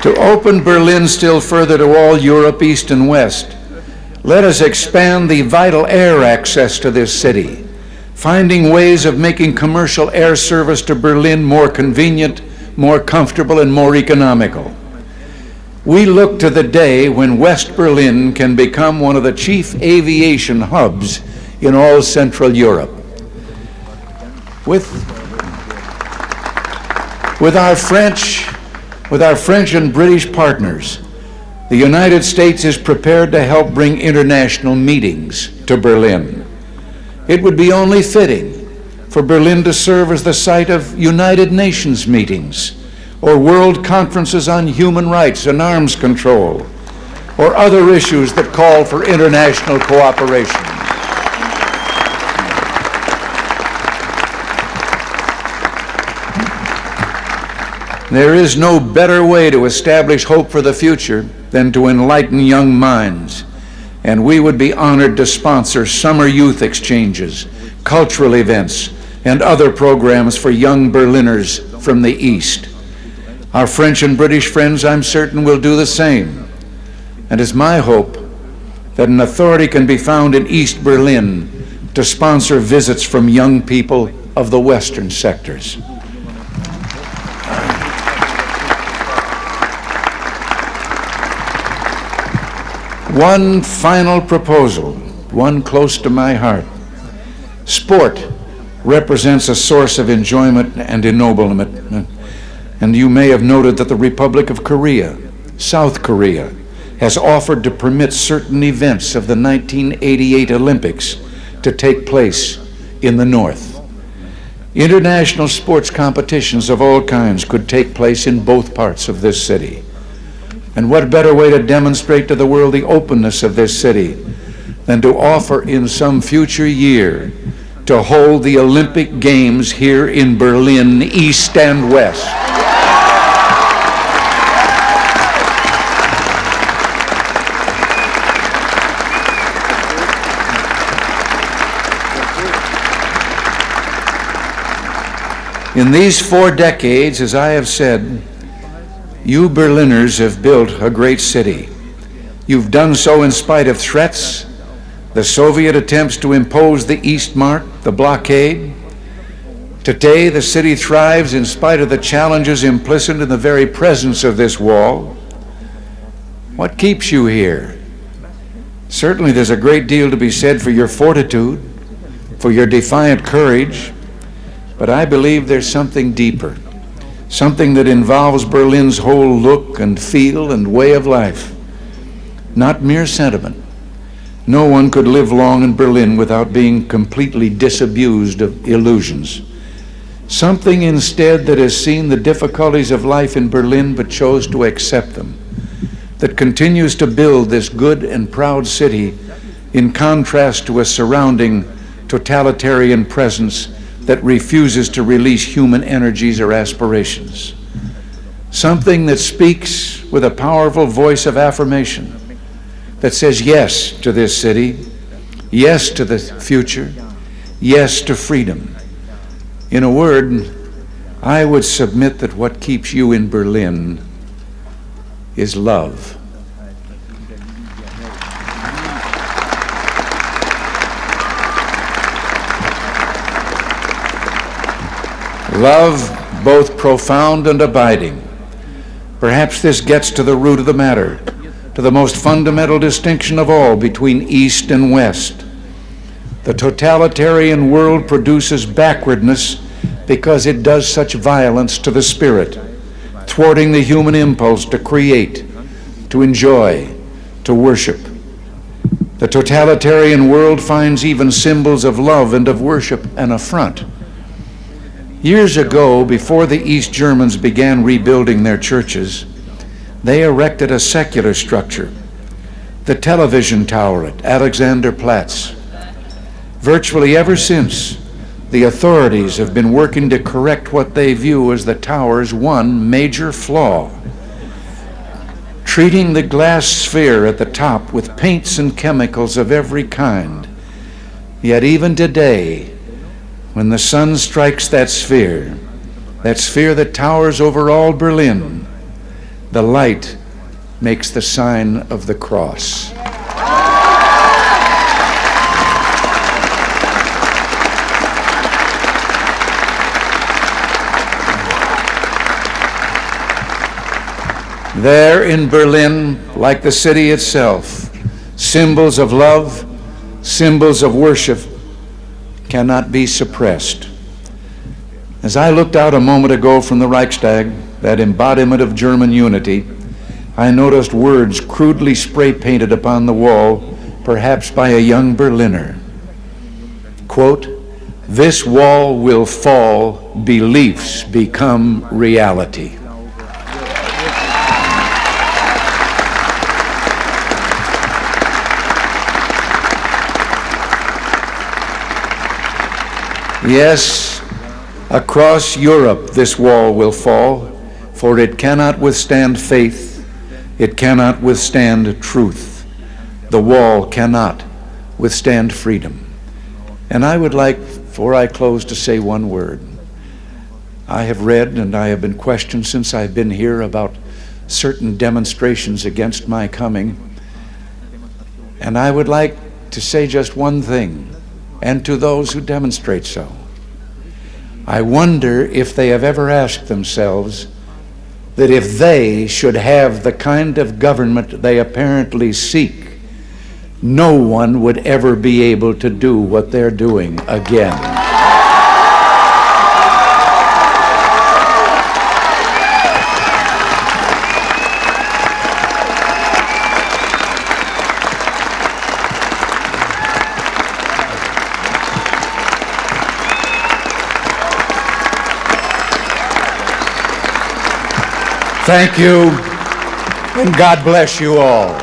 To open Berlin still further to all Europe, East and West, let us expand the vital air access to this city, finding ways of making commercial air service to Berlin more convenient, more comfortable, and more economical. We look to the day when West Berlin can become one of the chief aviation hubs in all Central Europe. With our French and British partners, the United States is prepared to help bring international meetings to Berlin. It would be only fitting for Berlin to serve as the site of United Nations meetings, or world conferences on human rights and arms control, or other issues that call for international cooperation. There is no better way to establish hope for the future than to enlighten young minds, and we would be honored to sponsor summer youth exchanges, cultural events, and other programs for young Berliners from the East. Our French and British friends, I'm certain, will do the same, and it's my hope that an authority can be found in East Berlin to sponsor visits from young people of the Western sectors. One final proposal, one close to my heart. Sport represents a source of enjoyment and ennoblement. And you may have noted that the Republic of Korea, South Korea, has offered to permit certain events of the 1988 Olympics to take place in the North. International sports competitions of all kinds could take place in both parts of this city. And what better way to demonstrate to the world the openness of this city than to offer in some future year to hold the Olympic Games here in Berlin, East and West. In these 4 decades, as I have said, you Berliners have built a great city. You've done so in spite of threats, the Soviet attempts to impose the Eastmark, the blockade. Today, the city thrives in spite of the challenges implicit in the very presence of this wall. What keeps you here? Certainly there's a great deal to be said for your fortitude, for your defiant courage, but I believe there's something deeper. Something that involves Berlin's whole look and feel and way of life, not mere sentiment. No one could live long in Berlin without being completely disabused of illusions. Something instead that has seen the difficulties of life in Berlin but chose to accept them, that continues to build this good and proud city in contrast to a surrounding totalitarian presence that refuses to release human energies or aspirations. Something that speaks with a powerful voice of affirmation, that says yes to this city, yes to the future, yes to freedom. In a word, I would submit that what keeps you in Berlin is love. Love, both profound and abiding. Perhaps this gets to the root of the matter, to the most fundamental distinction of all between East and West. The totalitarian world produces backwardness because it does such violence to the spirit, thwarting the human impulse to create, to enjoy, to worship. The totalitarian world finds even symbols of love and of worship an affront. Years ago, before the East Germans began rebuilding their churches, they erected a secular structure, the television tower at Alexanderplatz. Virtually ever since, the authorities have been working to correct what they view as the tower's one major flaw, treating the glass sphere at the top with paints and chemicals of every kind. Yet even today, when the sun strikes that sphere that towers over all Berlin, The light makes the sign of the cross. There in Berlin, like the city itself, symbols of love, symbols of worship cannot be suppressed. As I looked out a moment ago from the Reichstag, that embodiment of German unity, I noticed words crudely spray painted upon the wall, perhaps by a young Berliner. Quote, "This wall will fall, beliefs become reality." Yes, across Europe this wall will fall, for it cannot withstand faith, it cannot withstand truth. The wall cannot withstand freedom. And I would like, before I close, to say one word. I have read and I have been questioned since I've been here about certain demonstrations against my coming. And I would like to say just one thing, and to those who demonstrate so. I wonder if they have ever asked themselves that if they should have the kind of government they apparently seek, no one would ever be able to do what they're doing again. Thank you, and God bless you all.